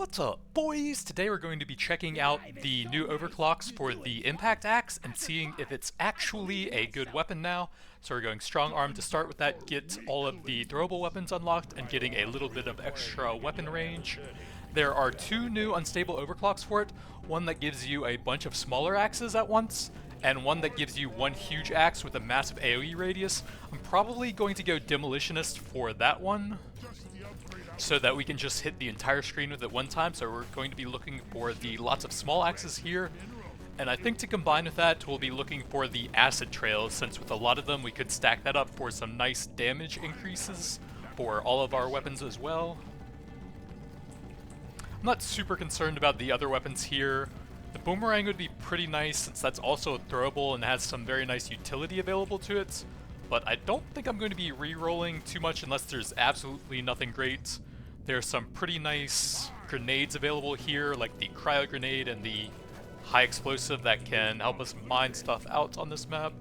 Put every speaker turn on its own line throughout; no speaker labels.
What's up, boys? Today we're going to be checking out the new overclocks for the impact axe and seeing if it's actually a good weapon now. So we're going strong arm to start with that, get all of the throwable weapons unlocked, and getting a little bit of extra weapon range. There are two new unstable overclocks for it, one that gives you a bunch of smaller axes at once, and one that gives you one huge axe with a massive AoE radius. I'm probably going to go Demolitionist for that one, so that we can just hit the entire screen with it one time. So we're going to be looking for the lots of small axes here, and I think to combine with that we'll be looking for the acid trails, since with a lot of them we could stack that up for some nice damage increases for all of our weapons as well. I'm not super concerned about the other weapons here. The boomerang would be pretty nice since that's also throwable and has some very nice utility available to it, but I don't think I'm going to be re-rolling too much unless there's absolutely nothing great. There's some pretty nice grenades available here, like the cryo grenade and the high explosive that can help us mine stuff out on this map.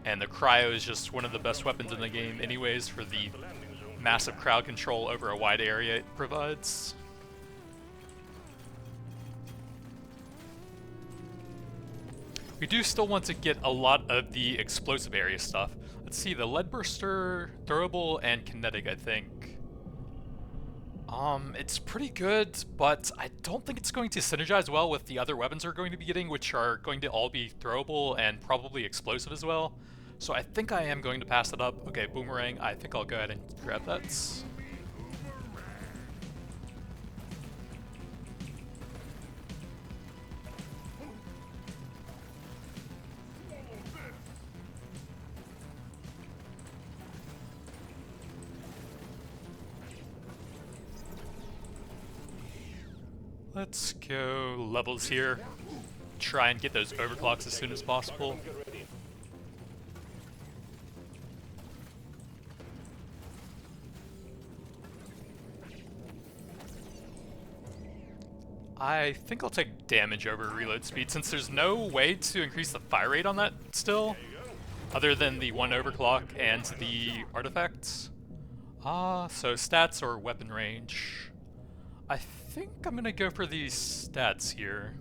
And the cryo is just one of the best weapons in the game anyways for the massive crowd control over a wide area it provides. We do still want to get a lot of the explosive area stuff. Let's see, the lead burster, throwable, and kinetic, I think. It's pretty good, but I don't think it's going to synergize well with the other weapons we're going to be getting, which are going to all be throwable and probably explosive as well. So I think I am going to pass it up. Okay, boomerang, I think I'll go ahead and grab that. Let's go levels here. Try and get those overclocks as soon as possible. I think I'll take damage over reload speed, since there's no way to increase the fire rate on that still, other than the one overclock and the artifacts. So stats or weapon range. I think I'm gonna go for these stats here.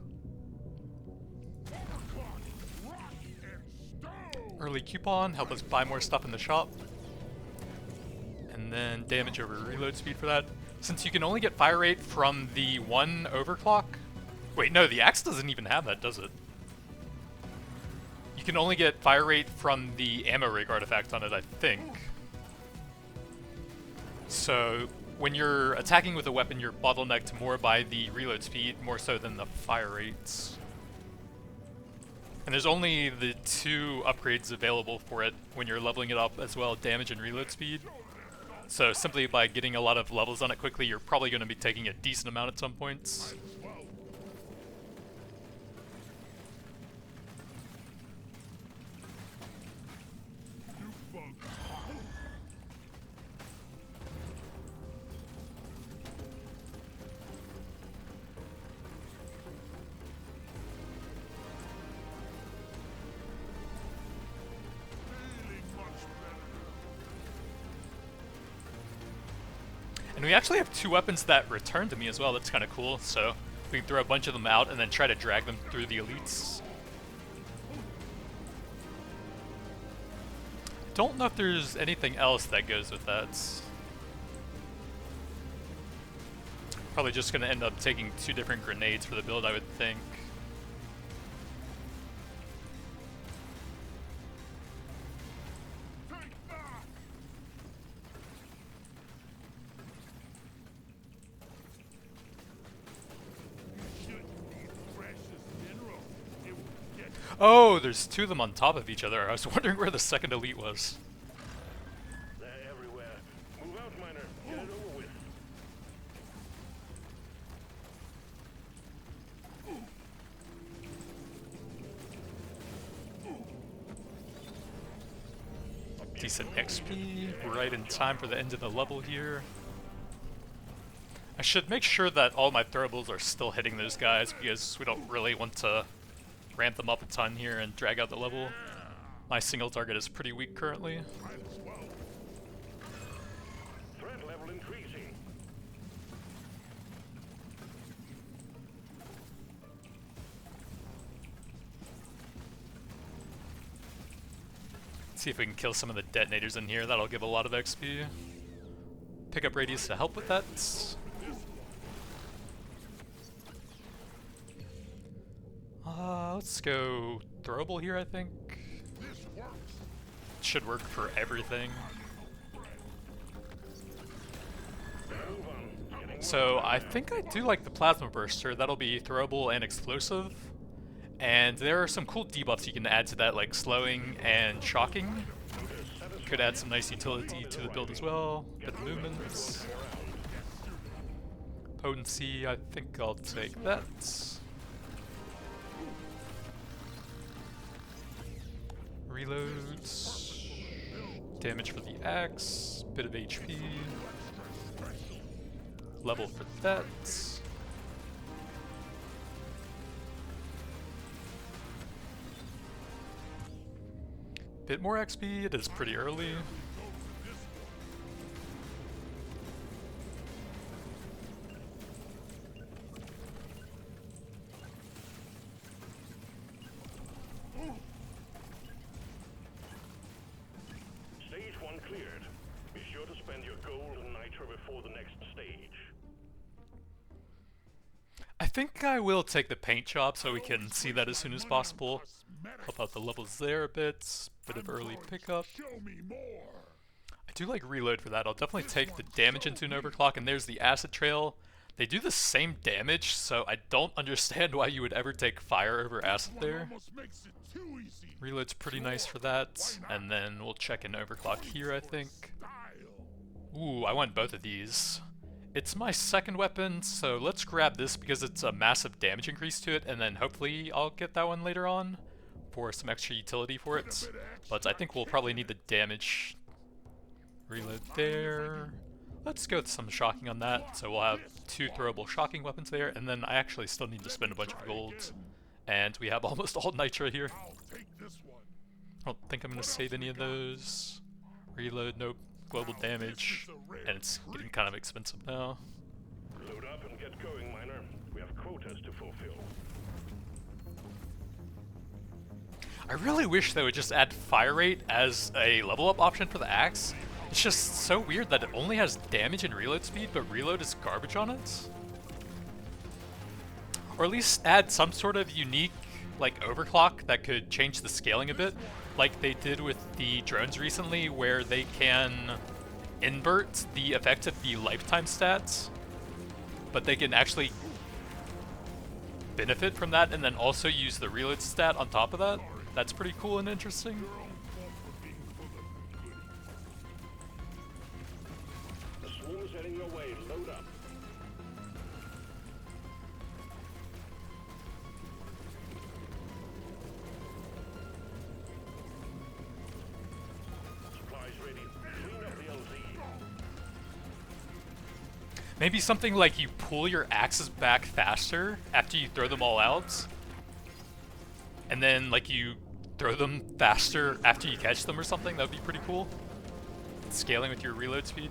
Early coupon, help us buy more stuff in the shop. And then damage over reload speed for that. Since you can only get fire rate from the one overclock. Wait, no, the axe doesn't even have that, does it? You can only get fire rate from the ammo rig artifact on it, I think. So when you're attacking with a weapon, you're bottlenecked more by the reload speed, more so than the fire rates. And there's only the two upgrades available for it when you're leveling it up as well, damage and reload speed. So simply by getting a lot of levels on it quickly, you're probably going to be taking a decent amount at some points. And we actually have two weapons that return to me as well. That's kind of cool. So we can throw a bunch of them out and then try to drag them through the elites. Don't know if there's anything else that goes with that. Probably just going to end up taking two different grenades for the build, I would think. Oh, there's two of them on top of each other. I was wondering where the second elite was.
They're everywhere. Move out, miner. Get it over with.
Decent XP, right in time for the end of the level here. I should make sure that all my throwables are still hitting those guys, because we don't really want to ramp them up a ton here and drag out the level. My single target is pretty weak currently.
Threat level increasing.
See if we can kill some of the detonators in here. That'll give a lot of XP. Pick up radius to help with that. Let's go throwable here, I think. Should work for everything. So I think I do like the plasma burster. That'll be throwable and explosive. And there are some cool debuffs you can add to that, like slowing and shocking. Could add some nice utility to the build as well. Bit of movements. Potency, I think I'll take that. Reloads. Damage for the axe. Bit of HP. Level for that. Bit more XP, it is pretty early.
Stage 1 cleared. Be sure to spend your gold and nitro before the next stage.
I think I will take the paint job so we can see that as soon as possible. Help out the levels there a bit. Bit of early pickup. I do like reload for that. I'll definitely take the damage into an overclock, and there's the acid trail. They do the same damage, so I don't understand why you would ever take fire over acid there. Reload's pretty nice for that, and then we'll check an overclock here, I think. Ooh, I want both of these. It's my second weapon, so let's grab this because it's a massive damage increase to it, and then hopefully I'll get that one later on for some extra utility for it. But I think we'll probably need the damage. Reload there. Let's go with some shocking on that, so we'll have 2 throwable shocking weapons there, and then I actually still need to spend a bunch of gold. And we have almost all nitro here. I don't think I'm going to save any of those. Reload, nope. Global damage, and it's getting kind of expensive now.
Load up and get going, miner. We have quotas to fulfill.
I really wish they would just add fire rate as a level up option for the axe. It's just so weird that it only has damage and reload speed, but reload is garbage on it. Or at least add some sort of unique, like, overclock that could change the scaling a bit, like they did with the drones recently, where they can invert the effect of the lifetime stats, but they can actually benefit from that and then also use the reload stat on top of that. That's pretty cool and interesting.
The swarm is heading your way. Load up. Supplies ready. Clean up the LZ.
Maybe something like you pull your axes back faster after you throw them all out, and then like you throw them faster after you catch them or something. That would be pretty cool. Scaling with your reload speed.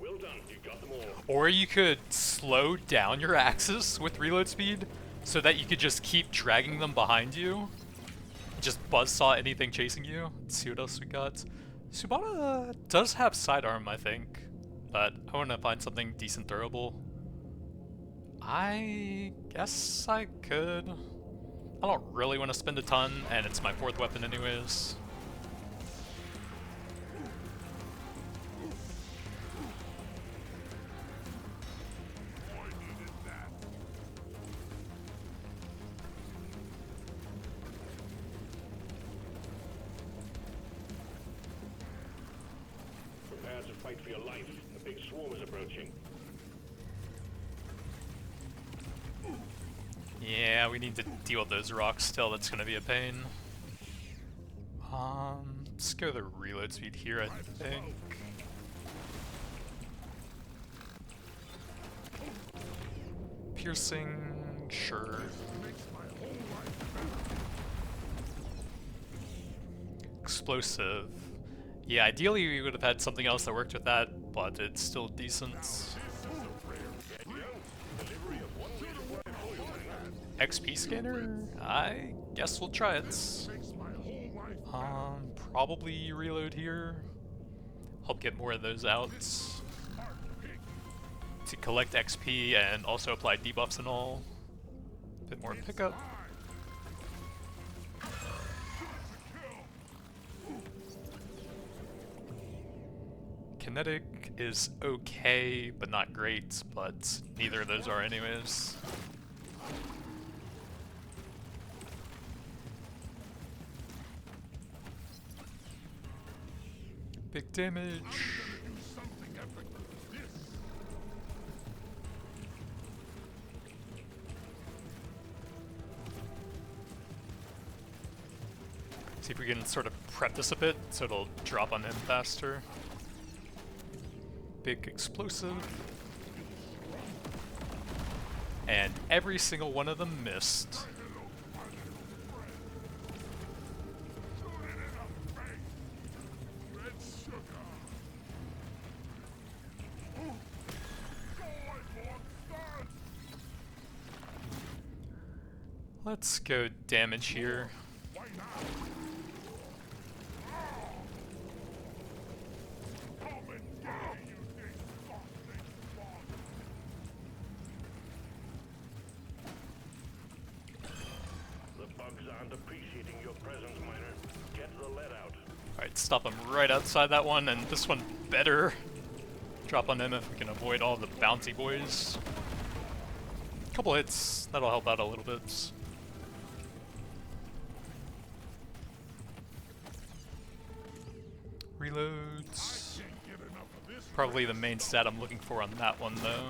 Well done. You got them all.
Or you could slow down your axes with reload speed so that you could just keep dragging them behind you. Just buzzsaw anything chasing you. Let's see what else we got. Subata does have sidearm, I think, but I want to find something decent throwable. I guess I could. I don't really want to spend a ton, and it's my 4th weapon anyways.
Prepare to fight for your life. A big swarm is approaching.
Yeah, we need to deal with those rocks still. That's going to be a pain. Let's go the reload speed here, I think. Piercing, sure. Explosive. Yeah, ideally we would have had something else that worked with that, but it's still decent. XP scanner? I guess we'll try it. Probably reload here. Help get more of those out. To collect XP and also apply debuffs and all. Bit more pickup. Kinetic is okay, but not great, but neither of those are anyways. Big damage. See if we can sort of prep this a bit so it'll drop on him faster. Big explosive. And every single one of them missed. Let's go damage here. Alright, stop him right outside that one, and this one better drop on him if we can avoid all the bouncy boys. Couple hits, that'll help out a little bit. Reloads. Probably the main stat I'm looking for on that one though.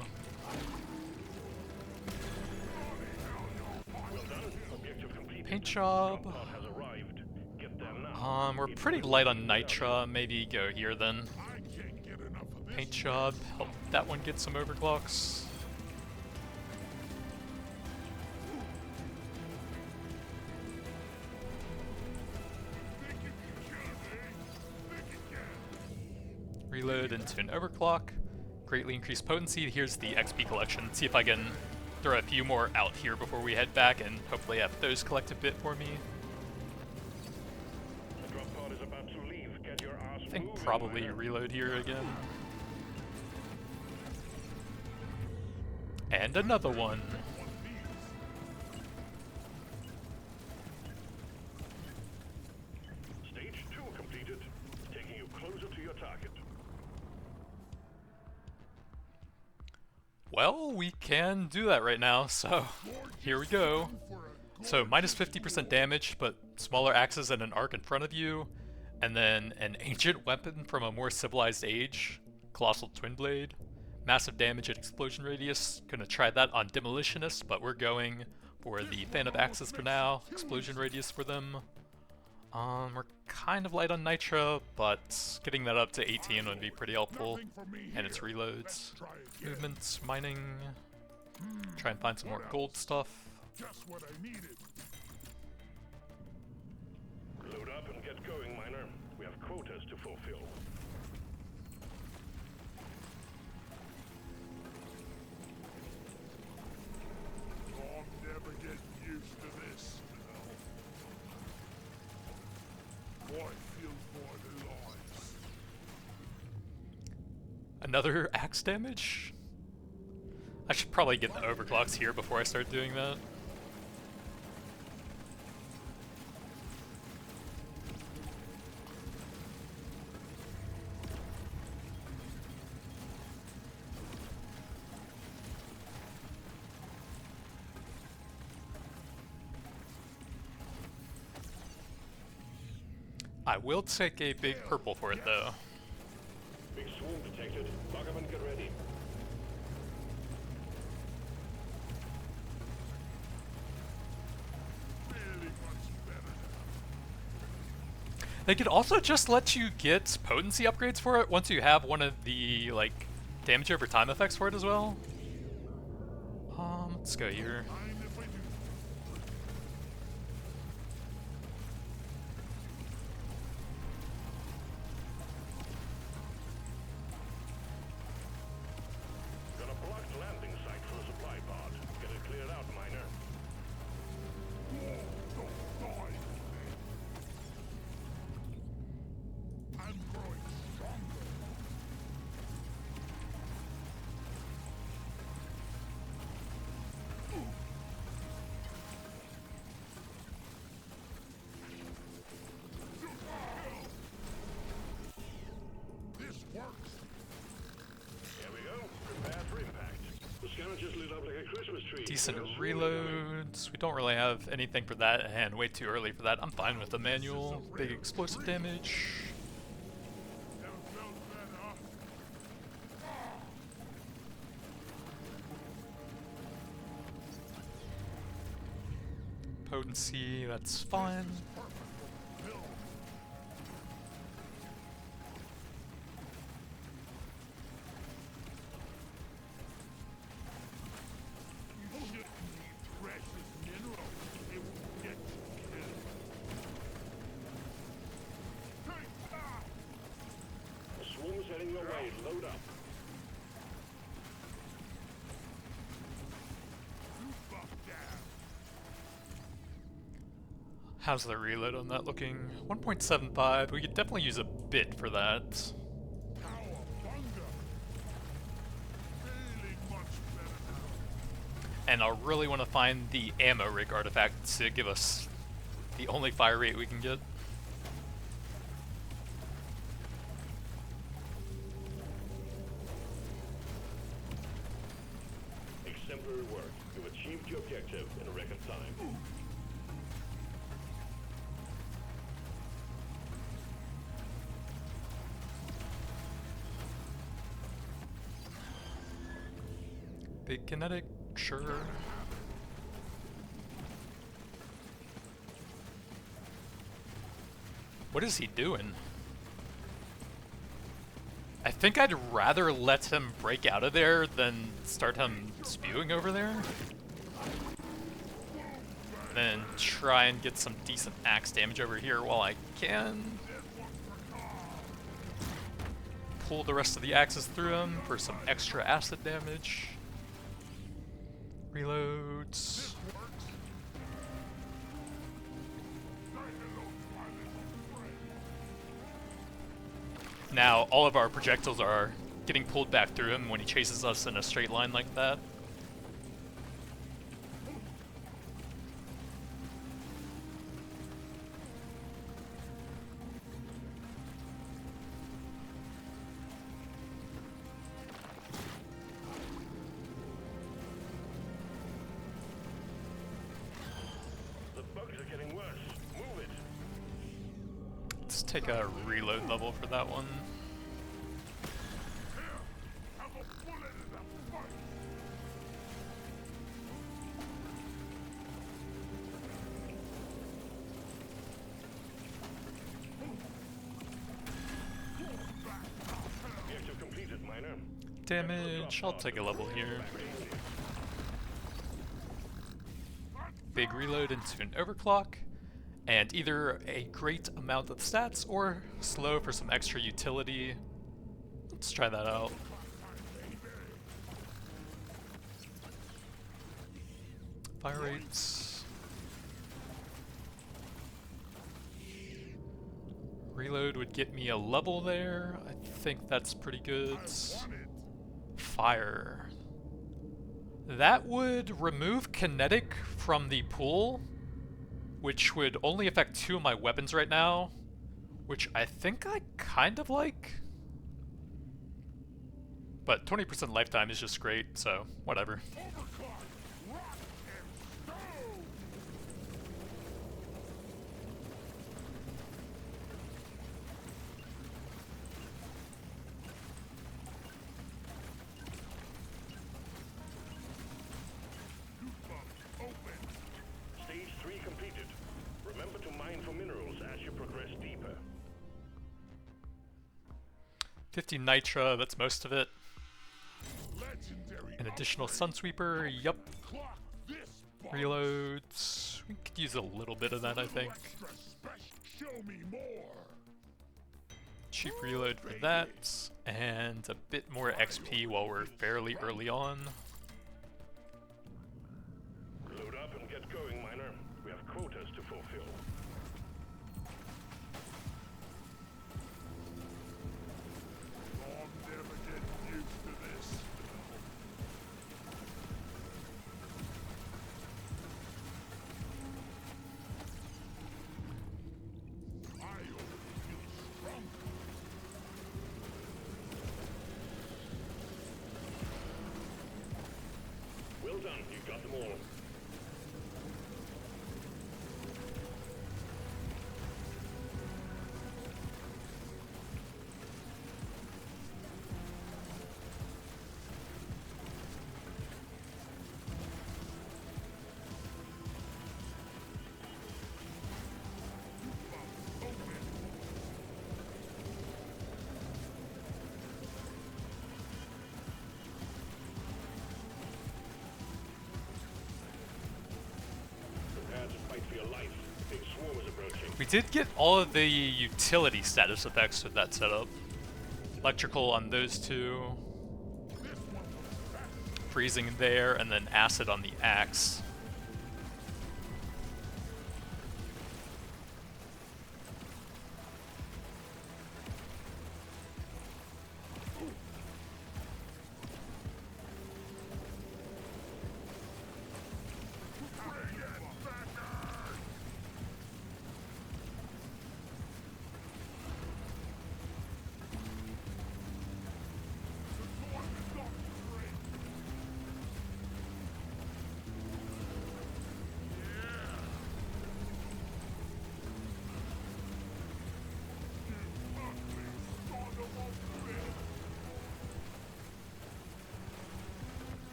Paint job. We're pretty light on nitra, maybe go here then. Paint job, help that one get some overclocks. Reload into an overclock. Greatly increased potency. Here's the XP collection. See if I can throw a few more out here before we head back and hopefully have those collect a bit for me. I think probably reload here again. And another one.
Stage 2 completed, taking you closer to your target.
Well, we can do that right now, so here we go. So minus 50% damage, but smaller axes and an arc in front of you, and then an ancient weapon from a more civilized age, Colossal Twin Blade. Massive damage at explosion radius. Gonna try that on Demolitionist, but we're going for the Fan of Axes for now. Explosion radius for them. We're kind of light on nitra, but getting that up to 18 would be pretty helpful. And it's reloads. Movements, mining. Try and find some more gold stuff.
Just what I needed. Load up and get going, miner. We have quotas to fulfill. I'll never get used to this. Boy, feels more than lives.
Another axe damage? I should probably get the overclocks here before I start doing that. I will take a big purple for it though.
Big swoon detected. Buggerman, get ready.
They could also just let you get potency upgrades for it once you have one of the, like, damage over time effects for it as well. Let's go here. decent reloads. We don't really have anything for that, and way too early for that. I'm fine with the manual. Big explosive damage. Potency, that's fine.
Swarm's heading your way. Load up.
How's the reload on that looking? 1.75. We could definitely use a bit for that. And I really want to find the ammo rig artifact to give us the only fire rate we can get.
Exemplary work. You've achieved your objective in a record time.
Big kinetic, sure. What is he doing? I think I'd rather let him break out of there than start him spewing over there. Then try and get some decent axe damage over here while I can. Pull the rest of the axes through him for some extra acid damage. Reloads. Now, all of our projectiles are getting pulled back through him when he chases us in a straight line like that. Let's take a reload level for that one.
Objective completed, miner.
Damage, I'll take a level here. Big reload into an overclock. And either a great amount of stats or slow for some extra utility. Let's try that out. Fire rates. Reload would get me a level there. I think that's pretty good. Fire. That would remove kinetic from the pool, which would only affect 2 of my weapons right now, which I think I kind of like. But 20% lifetime is just great, so whatever.
Stage 3 completed. Remember to mine for minerals as you progress deeper.
50 nitra, that's most of it. An additional sunsweeper, yup. Reloads. We could use a little bit of that, I think. Cheap reload for that, and a bit more XP while we're fairly early on.
Load up and get going, miner. We have quotas to fulfill. I'll never get used to this. Well done, you got them all.
We did get all of the utility status effects with that setup. Electrical on those two. Freezing there, and then acid on the axe.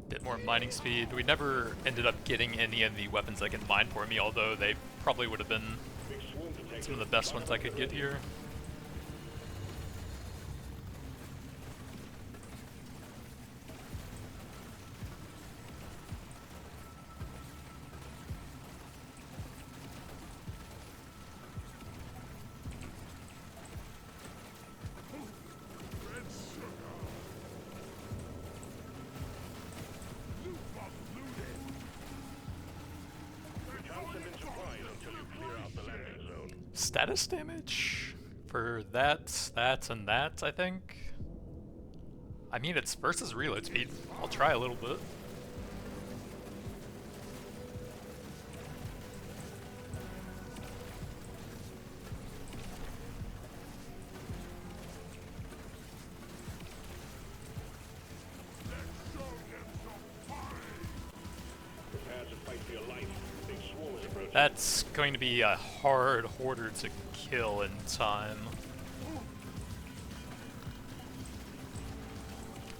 Bit more mining speed. We never ended up getting any of the weapons that can mine for me, although they probably would have been some of the best ones I could get here. Status damage for that, and that, I think. I mean, it's versus reload speed. I'll try a little bit. That's going to be a hard hoarder to kill in time.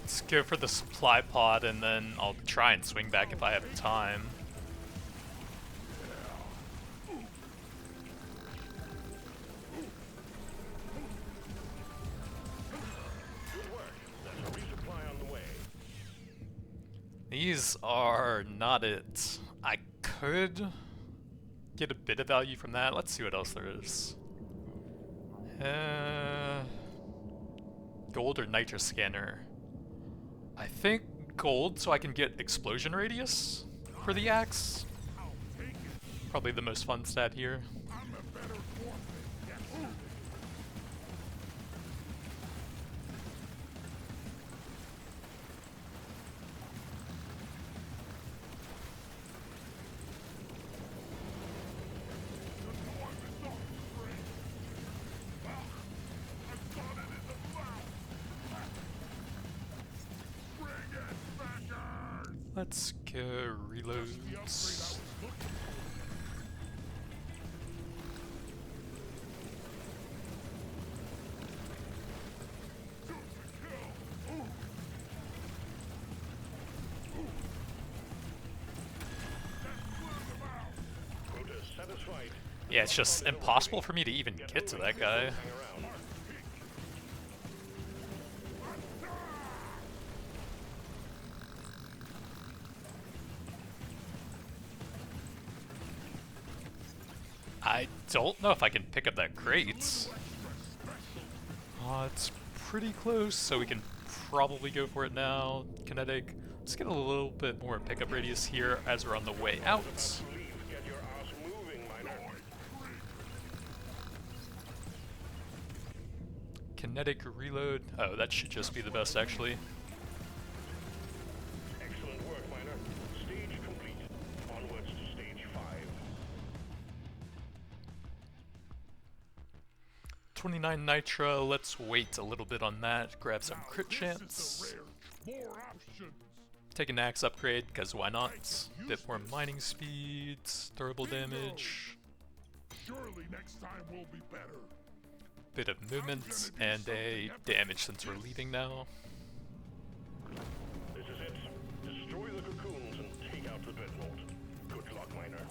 Let's go for the supply pod, and then I'll try and swing back if I have time. These are not it. I could get a bit of value from that. Let's see what else there is. Gold or nitro scanner? I think gold, so I can get explosion radius for the axe. Probably the most fun stat here. Let's go reloads. Yeah, it's just impossible for me to even get to that guy. I don't know if I can pick up that crate. It's pretty close, so we can probably go for it now. Kinetic. Let's get a little bit more pickup radius here as we're on the way out. Kinetic reload. Oh, that should just be the best, actually.
Excellent work, Miner. Stage complete. Onwards to stage 5.
29 nitro. Let's wait a little bit on that. Grab some crit chance. Take an axe upgrade, because why not? Bit more mining speed, durable damage.
Surely next time will be better.
Bit of movement and a damage since we're leaving now.
This is it. Destroy the cocoons and take out the dreadnought. Good luck, Miner.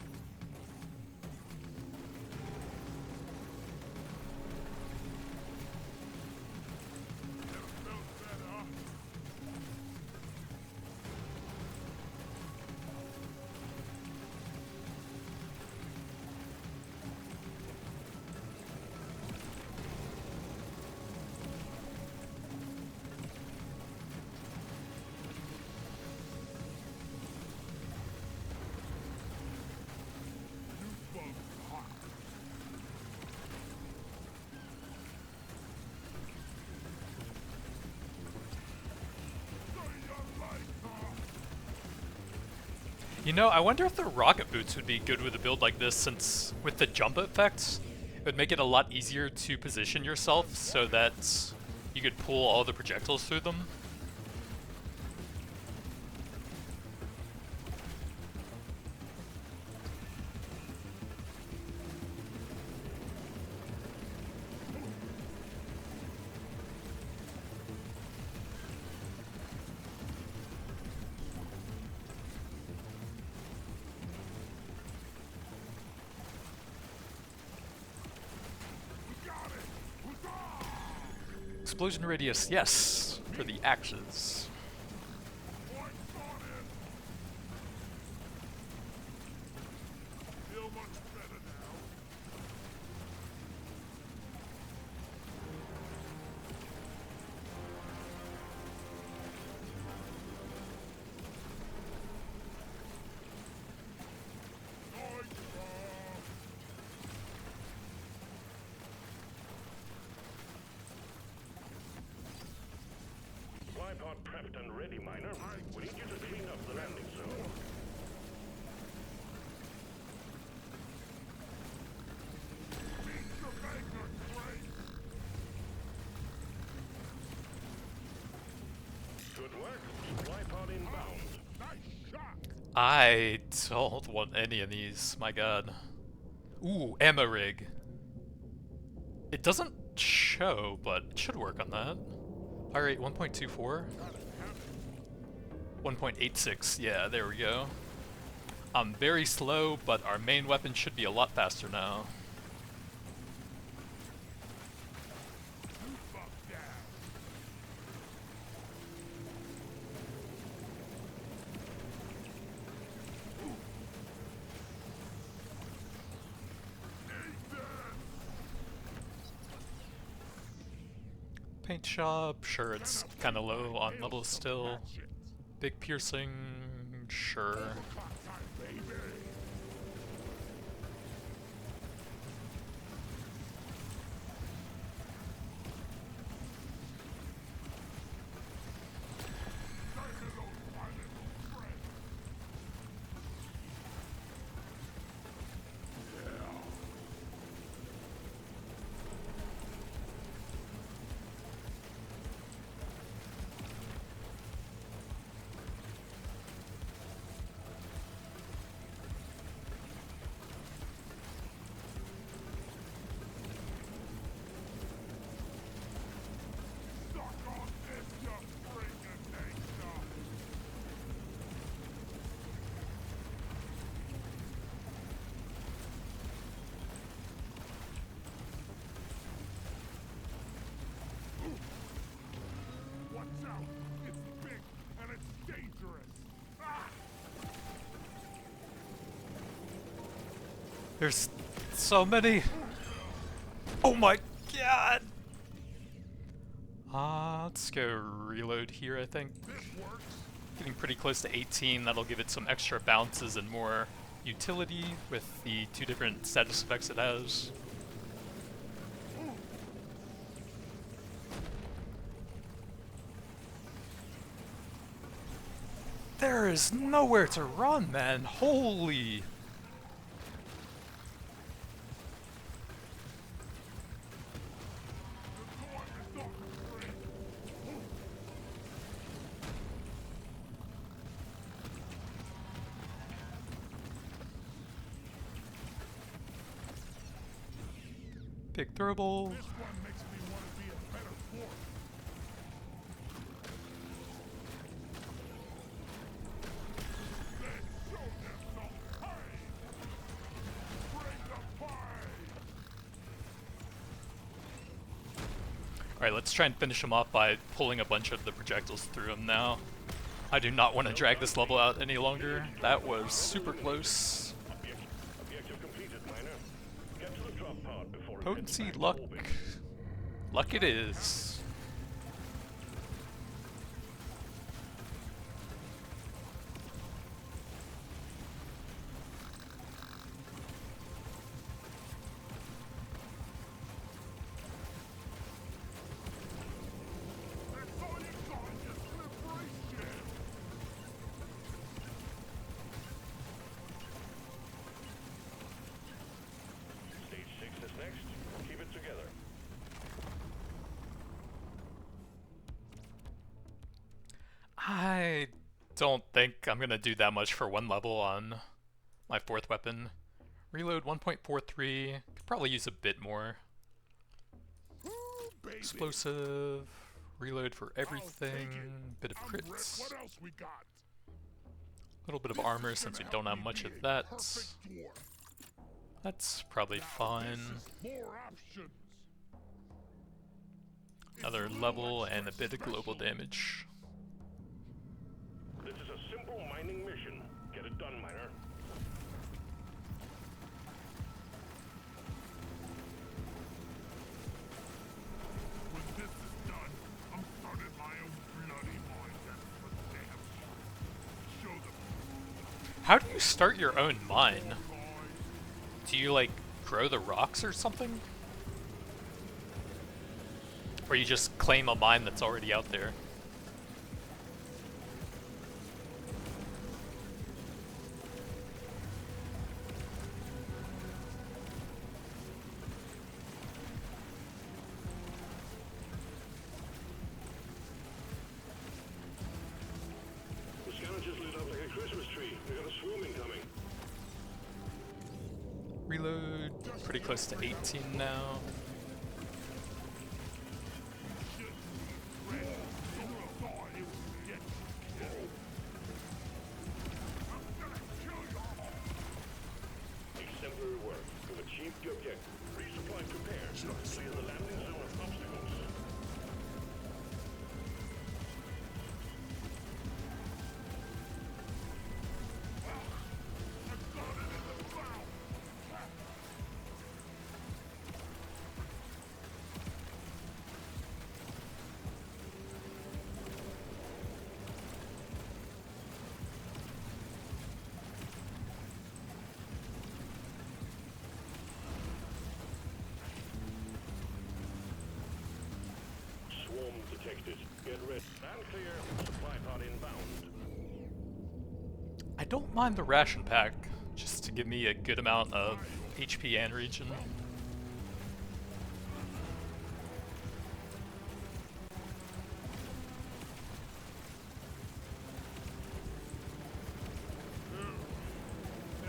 You know, I wonder if the rocket boots would be good with a build like this, since with the jump effect, it would make it a lot easier to position yourself so that you could pull all the projectiles through them. Explosion radius, yes, for the AXEually.
Feel much better now.
Tripod prepped and ready, Miner. We need you to clean up the landing zone. Good work. Supply pod inbound.
Nice shot.
I don't want any of these, my god. Ooh, ammo rig. It doesn't show, but it should work on that. Fire rate 1.24. 1.86, yeah, there we go. I'm very slow, but our main weapon should be a lot faster now. Paint shop, sure, it's kind of low on level still. Big piercing, sure. There's so many. Oh my god! Let's go reload here, I think. Getting pretty close to 18, that'll give it some extra bounces and more utility with the 2 different status effects it has. There is nowhere to run, man. Holy. Big throwable.
This one makes me want to be a better dwarf. Let's show them some pain. Bring the pie.
Alright, let's try and finish him off by pulling a bunch of the projectiles through him now. I do not want to drag this level out any longer. That was super close.
Objective completed, Miner. Get to the drop pod before it
Potency,
hits back
luck.
orbit.
Luck it is.
That's all you got is liberation.
don't think I'm gonna do that much for one level on my fourth weapon. Reload 1.43. Could probably use a bit more.
Baby.
Explosive. Reload for everything. Bit of
I'm rip.
crits.
What else we got?
A little bit of armor since we don't have much of that.
Perfect dwarf.
That's probably fine.
More options.
Another level and a bit of global damage.
This is a simple mining mission. Get it done, miner.
When this is done, I'm starting my own bloody mine. That's for damn sure. Show them,
How do you start your own mine?
guys.
Do you like grow the rocks or something? Or you just claim a mine that's already out there?
The scavengers lit up like a Christmas tree. We got a swarm incoming.
Reload, pretty close to 18 now.
Exemplary work. We've achieved the objective. Resupply prepared. Clear the landing zone of obstacles. Swarm detected. Get ready. And clear. Supply pod inbound.
I don't mind the ration pack, just to give me a good amount of HP and regen.
Never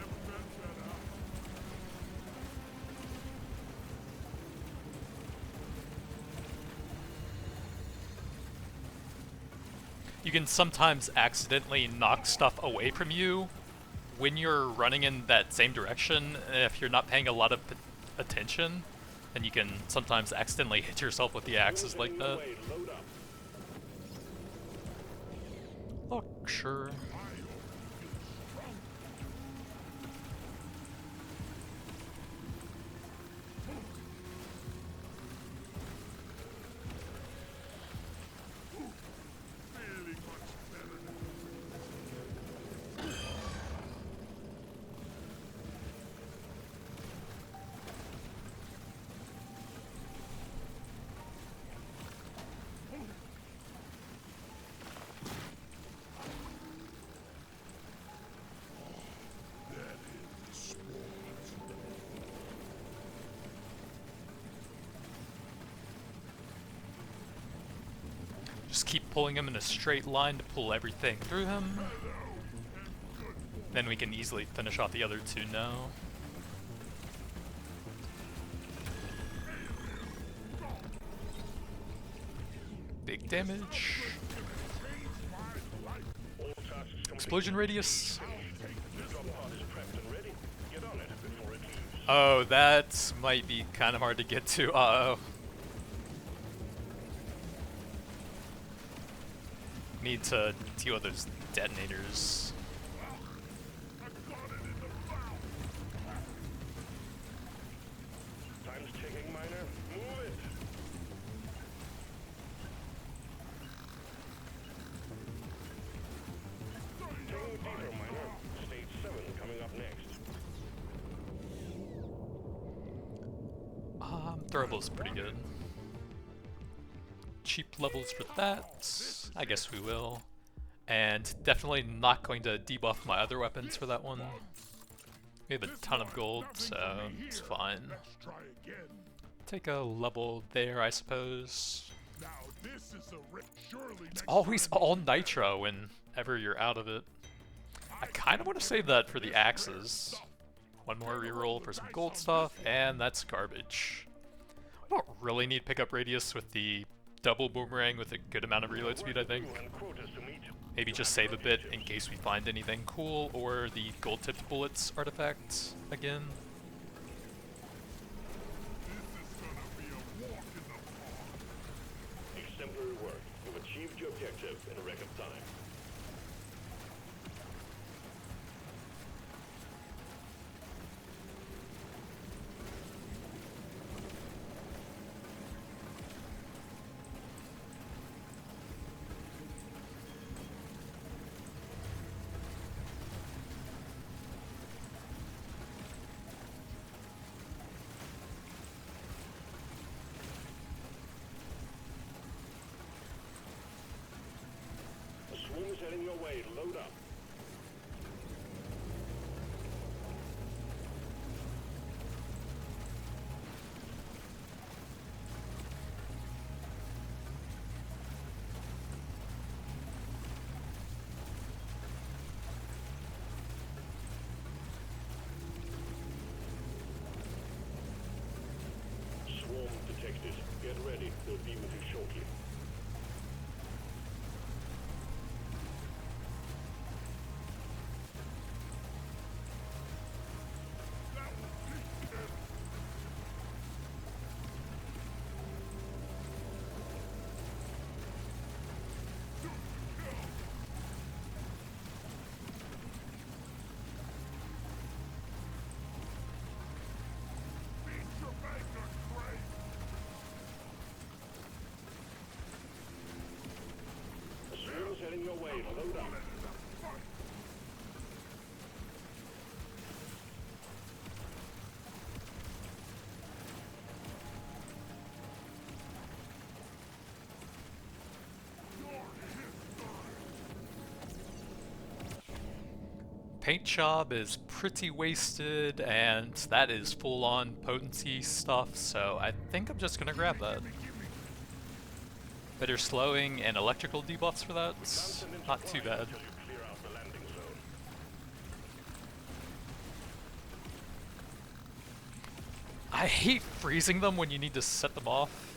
been better.
You can sometimes accidentally knock stuff away from you when you're running in that same direction. If you're not paying a lot of attention, then you can sometimes accidentally hit yourself with the axes like that.
Way, load up.
Oh, sure.
Really much better now.
Just keep pulling him in a straight line to pull everything through him. Then we can easily finish off the other two now. Big damage.
All tasks complete.
Explosion radius.
The drop pod is prepped and ready. Get on it before it leaves.
Oh, that might be kind of hard to get to. Uh-oh. Need to deal with those detonators.
Time's ticking, miner. Move it. Taking deeper, miner. Stage 7 coming up next.
Throwable's pretty good. Cheap levels for that. I guess we will. And definitely not going to debuff my other weapons for that one. We have a ton of gold, so it's fine.
Let's try again.
Take a level there, I suppose.
Now this is a rip. Surely
It's always all nitro whenever you're out of it. I kind of want to save that for the axes. One more reroll for some gold stuff, and that's garbage. I don't really need pickup radius with the double boomerang with a good amount of reload speed, I think. Maybe just save a bit in case we find anything cool, or the gold-tipped bullets artifact again.
Exemplary work. You've achieved your objective in a record time. The swarm is heading your way. Load up. Swarm detected. Get ready. They'll be with you shortly. The swarm is heading your way. Load up.
Paint job is pretty wasted, and that is full-on potency stuff, so I think I'm just gonna grab that. Better slowing and electrical debuffs for that? Not too bad.
Until you clear out the landing zone.
I hate freezing them when you need to set them off.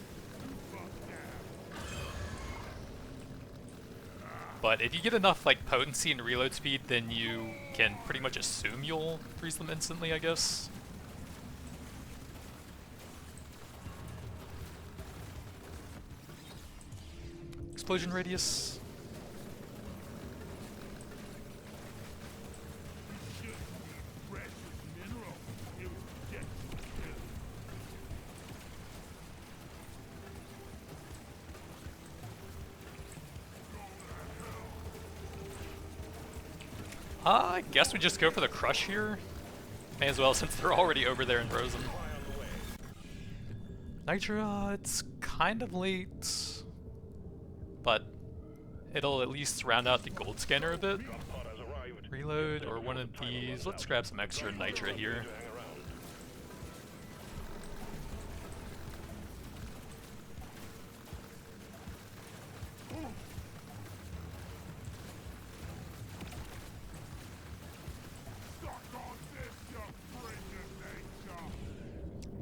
But if you get enough like potency and reload speed, then you can pretty much assume you'll freeze them instantly, I guess. Explosion radius. I guess we just go for the crush here. May as well, since they're already over there in Rosen. Nitra, it's kind of late, but it'll at least round out the gold scanner a bit.
Pod has arrived.
Reload or one of these. Let's grab some extra Nitra here.
Hang around.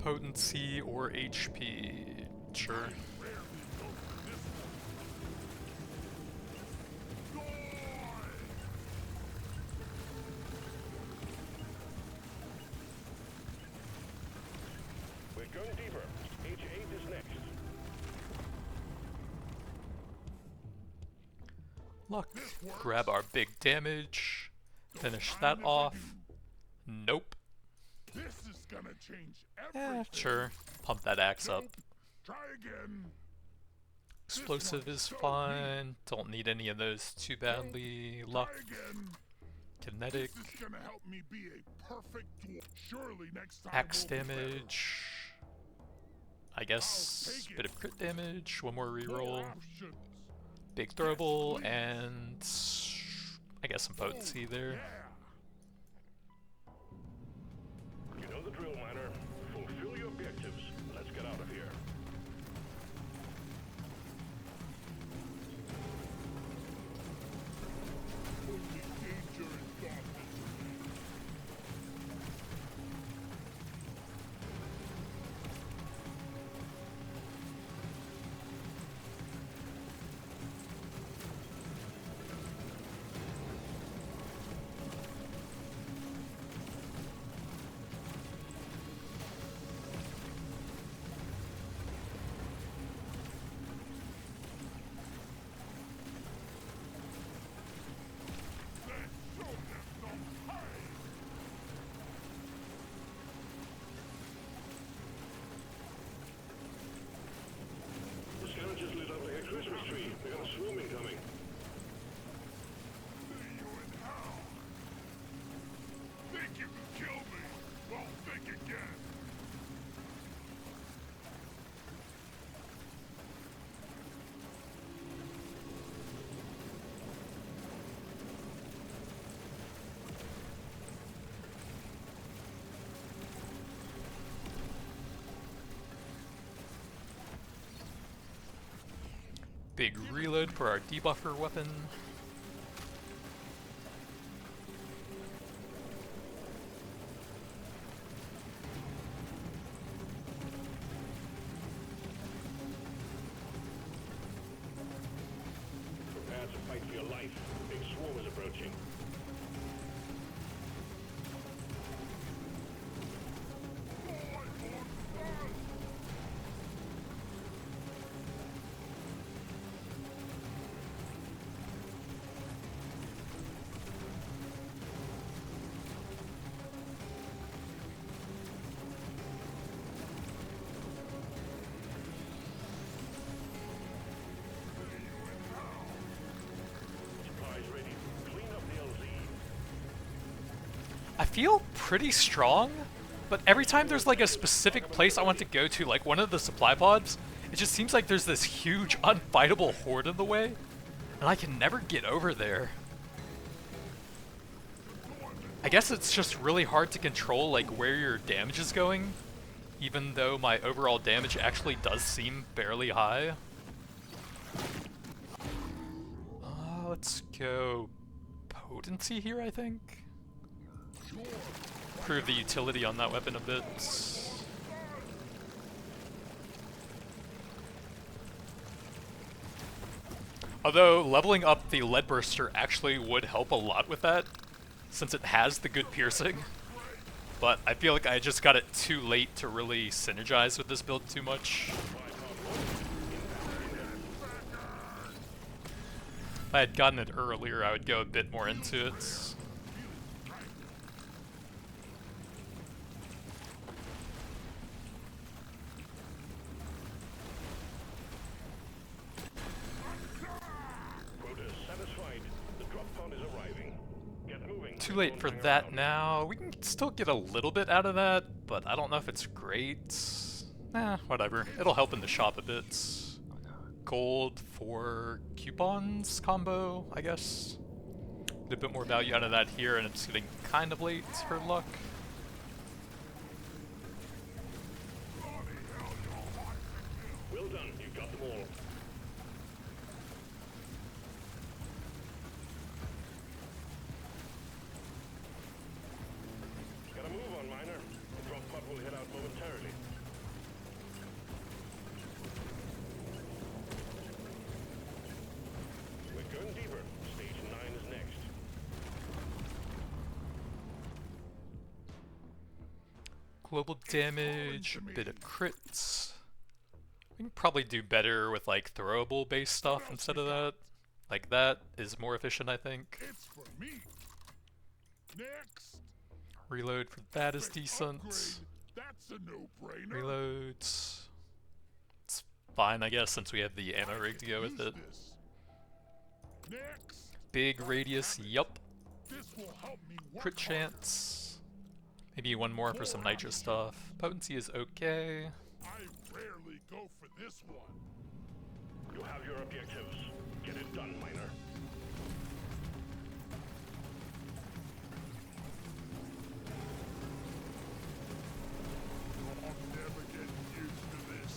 Potency or HP. Sure.
We're going deeper. H8 is next.
Luck. Grab our big damage. Finish that off. Nope.
This is gonna change
Yeah,
everything.
sure. Pump that axe up.
Try again.
Explosive is fine. Don't need any of those too badly. Luck.
Try again.
Kinetic.
This is gonna help me be a perfect dwarf. Surely next time
Axe
we'll be better.
damage. I guess
take
bit of crit damage. One more
More
reroll.
options.
Big throwable and I guess some potency there.
Yeah.
You know the drill, miner. Fulfill your objectives. Let's get out of here.
again.
Big reload for our debuffer weapon.
Prepare to fight for your life. Big swarm is approaching. Supplies ready. Clean up the LZ.
I feel pretty strong, but every time there's like a specific place I want to go to, like one of the supply pods, it just seems like there's this huge unfightable horde in the way, and I can never get over there. I guess it's just really hard to control like where your damage is going, even though my overall damage actually does seem fairly high. Let's go potency here, I think. Improve the utility on that weapon a bit. Although leveling up the lead burster actually would help a lot with that, since it has the good piercing. But I feel like I just got it too late to really synergize with this build too much. If I had gotten it earlier, I would go a bit more into it.
Quota satisfied. The drop pod is arriving. Get moving.
Too late for that now. We can still get a little bit out of that, but I don't know if it's great. Whatever. It'll help in the shop a bit. Gold for coupons combo, I guess. Get a bit more value out of that here, and it's getting kind of late for luck.
Well done. You got them all. Gotta move on, Miner. The drop pod will head out momentarily. We're going deeper. Stage 9 is next.
Global damage, a bit of crits. We can probably do better with like throwable based stuff instead of that. Like that is more efficient, I think.
It's for me. Next.
Reload for that is
Upgrade.
decent.
That's a no-brainer.
Reloads. It's fine, I guess, since we have the ammo rig to go with it.
Use this. Next.
Big radius, yup.
This will help me work
Crit
harder.
chance. Maybe one more for some nitro stuff. Potency is okay.
I rarely go for this one.
You have your objectives. Get it done, Miner.
I'll never get used to this.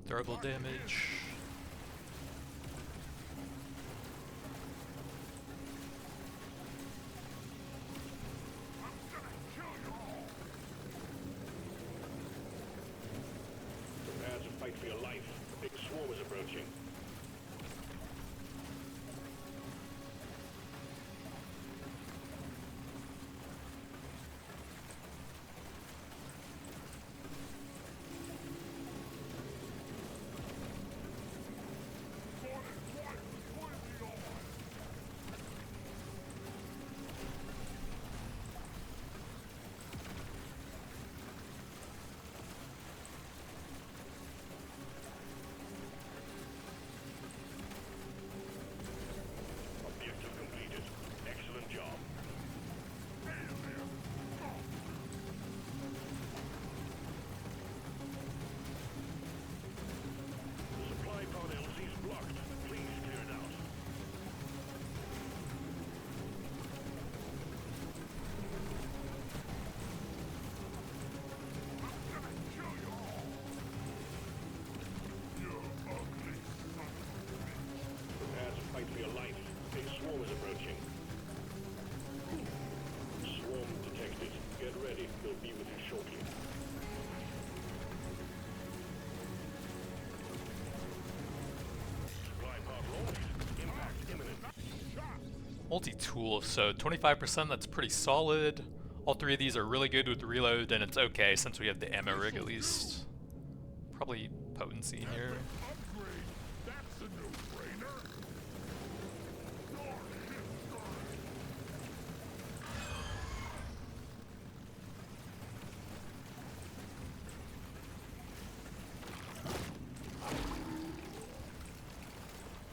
Durable damage.
Prepare to fight for your life. The big swarm is approaching.
multi-tool, so 25%, that's pretty solid. All three of these are really good with reload, and it's okay since we have the ammo rig at least. Probably potency in here.
Upgrade. That's a no-brainer. Your ship's gone.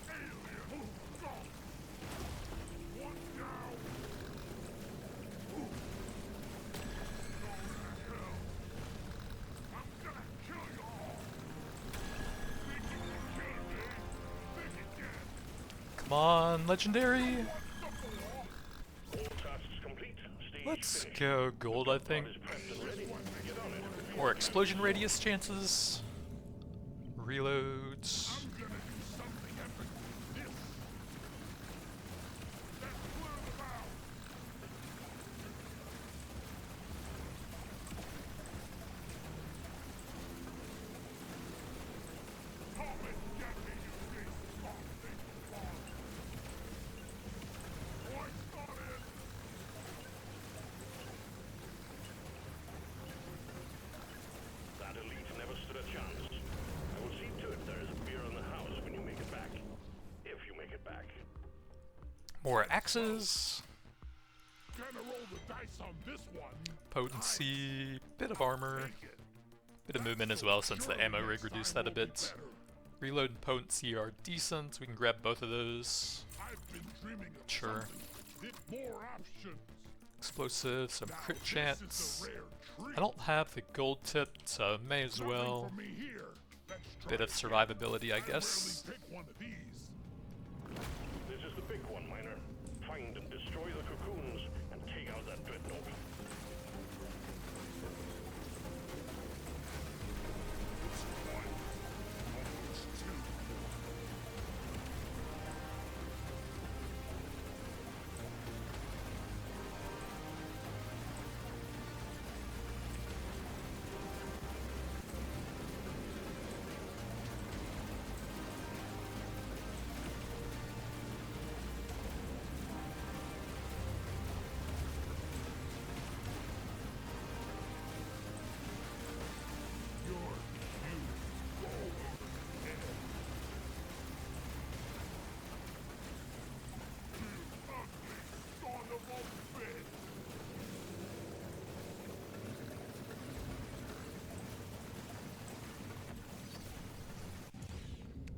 Alien. Go. What now? Go to hell. I'm gonna kill you all. Think you can kill me? Think again.
Come on, legendary!
All tasks complete. Stage
Let's
finished.
go gold, I think.
Is prepped and ready. Get on it.
More explosion radius chances. Reloads.
I'm gonna do something epic with this. Let's clear them out. Come and get me, you big fucking fuck. Voice on it.
That elite never stood a chance. I will see to it there is a beer in the house when you make it back. If you make it back.
More axes.
Gonna roll the dice on this one.
Potency. Bit of armor.
Take it.
Bit of movement as well since the ammo rig reduced that a bit. Reload and potency are decent. We can grab both of those.
I've been dreaming of
Sure.
something with more options.
Explosive, some
Now
crit
this
chance.
is a rare treat.
I don't have the gold tip, so may as
Nothing
well.
for me here. Let's try
Bit of
again.
survivability, I
I
guess.
rarely pick one of these.
This is the big one, Miner. Find and destroy the cocoons and take out that dreadnought.
It's one. Almost two. You're cute. Go overhead. You ugly son of a bitch.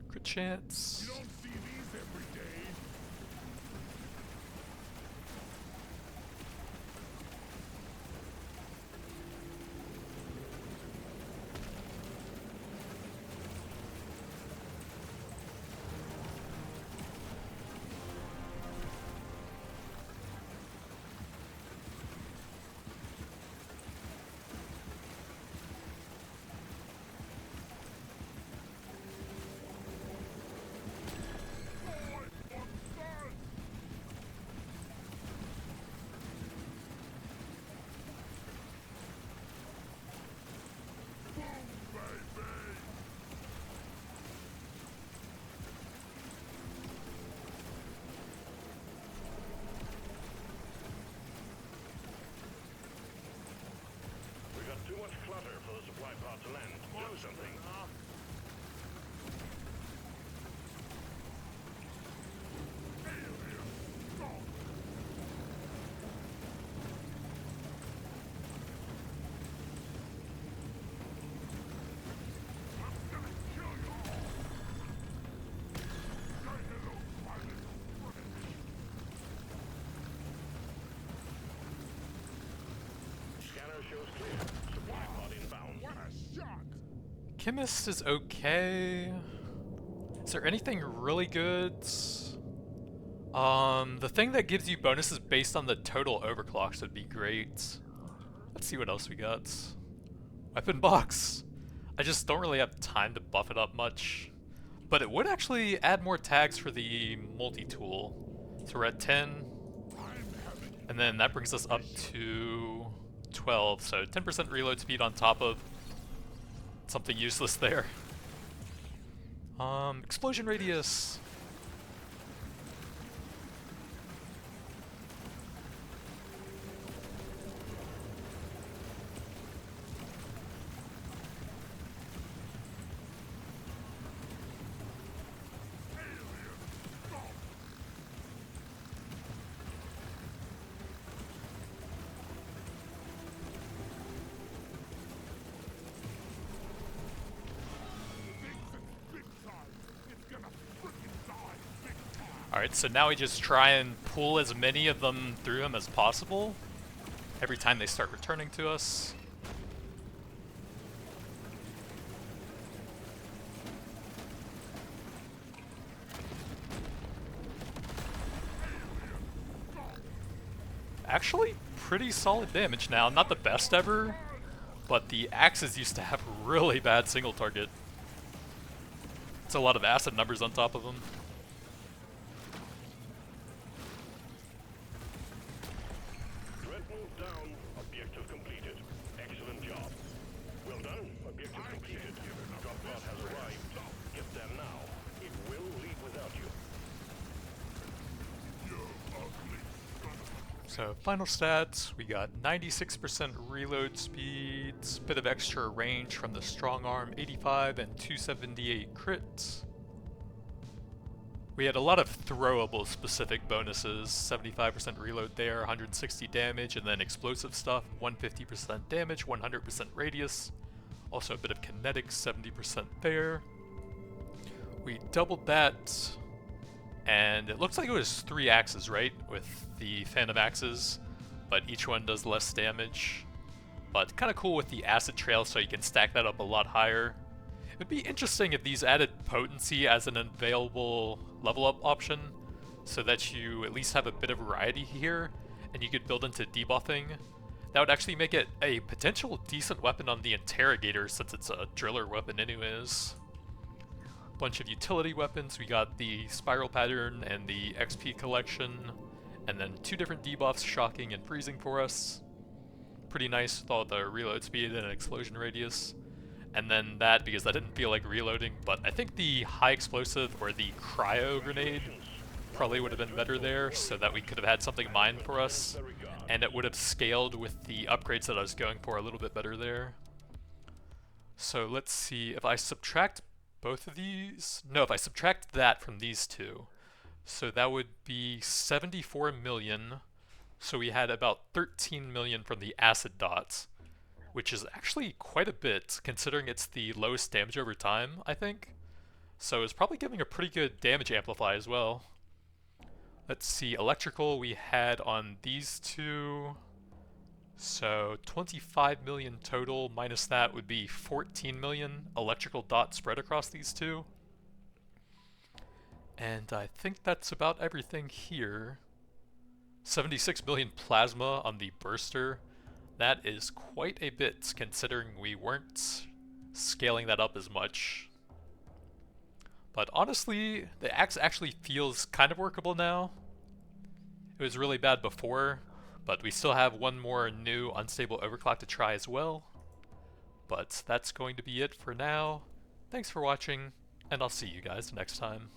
Crit chance.
You don't see these every day. Boy, what's that? Boom, baby.
We got too much clutter for the supply pod to land. Do something.
Alien. Go. I'm gonna kill you all. Say hello, my little friend.
Scanner shows clear. Supply pod inbound.
What a shock.
Chemist is okay. Is there anything really good? The thing that gives you bonuses based on the total overclocks would be great. Let's see what else we got. Weapon box. I just don't really have time to buff it up much. But it would actually add more tags for the multi-tool. So we're at 10.
I'm having
And then that brings us up to 12. So 10% reload speed on top of something useless there. Explosion radius. Alright, so now we just try and pull as many of them through him as possible every time they start returning to us. Actually, pretty solid damage now. Not the best ever, but the axes used to have really bad single target. It's a lot of acid numbers on top of them.
Dreadnought down. Objective completed. Excellent job. Well done. Objective completed. Drop pod has arrived. Get there now. It will leave without you.
So final stats, we got 96% reload speeds, bit of extra range from the strong arm, 85 and 278 crits. We had a lot of throwable specific bonuses, 75% reload there, 160 damage, and then explosive stuff, 150% damage, 100% radius. Also a bit of kinetics, 70% there. We doubled that, and it looks like it was 3 axes, right? With the Phantom axes, but each one does less damage. But kind of cool with the acid trail, so you can stack that up a lot higher. It would be interesting if these added potency as an available level up option, so that you at least have a bit of variety here, and you could build into debuffing. That would actually make it a potential decent weapon on the Interrogator, since it's a driller weapon anyways. Bunch of utility weapons. We got the spiral pattern and the XP collection, and then 2 different debuffs, shocking and freezing for us. Pretty nice with all the reload speed and explosion radius. And then that, because I didn't feel like reloading, but I think the high explosive or the cryo grenade probably would have been better there, so that we could have had something mined for us, and it would have scaled with the upgrades that I was going for a little bit better there. So let's see, if I subtract both of these, no, if I subtract that from these two, so that would be 74 million, so we had about 13 million from the acid dots, which is actually quite a bit, considering it's the lowest damage over time, I think. So it's probably giving a pretty good damage amplify as well. Let's see, electrical we had on these two, so 25 million total, minus that would be 14 million electrical dots spread across these two. And I think that's about everything here. 76 million plasma on the burster. That is quite a bit, considering we weren't scaling that up as much. But honestly, the axe actually feels kind of workable now. It was really bad before, but we still have one more new unstable overclock to try as well. But that's going to be it for now. Thanks for watching, and I'll see you guys next time.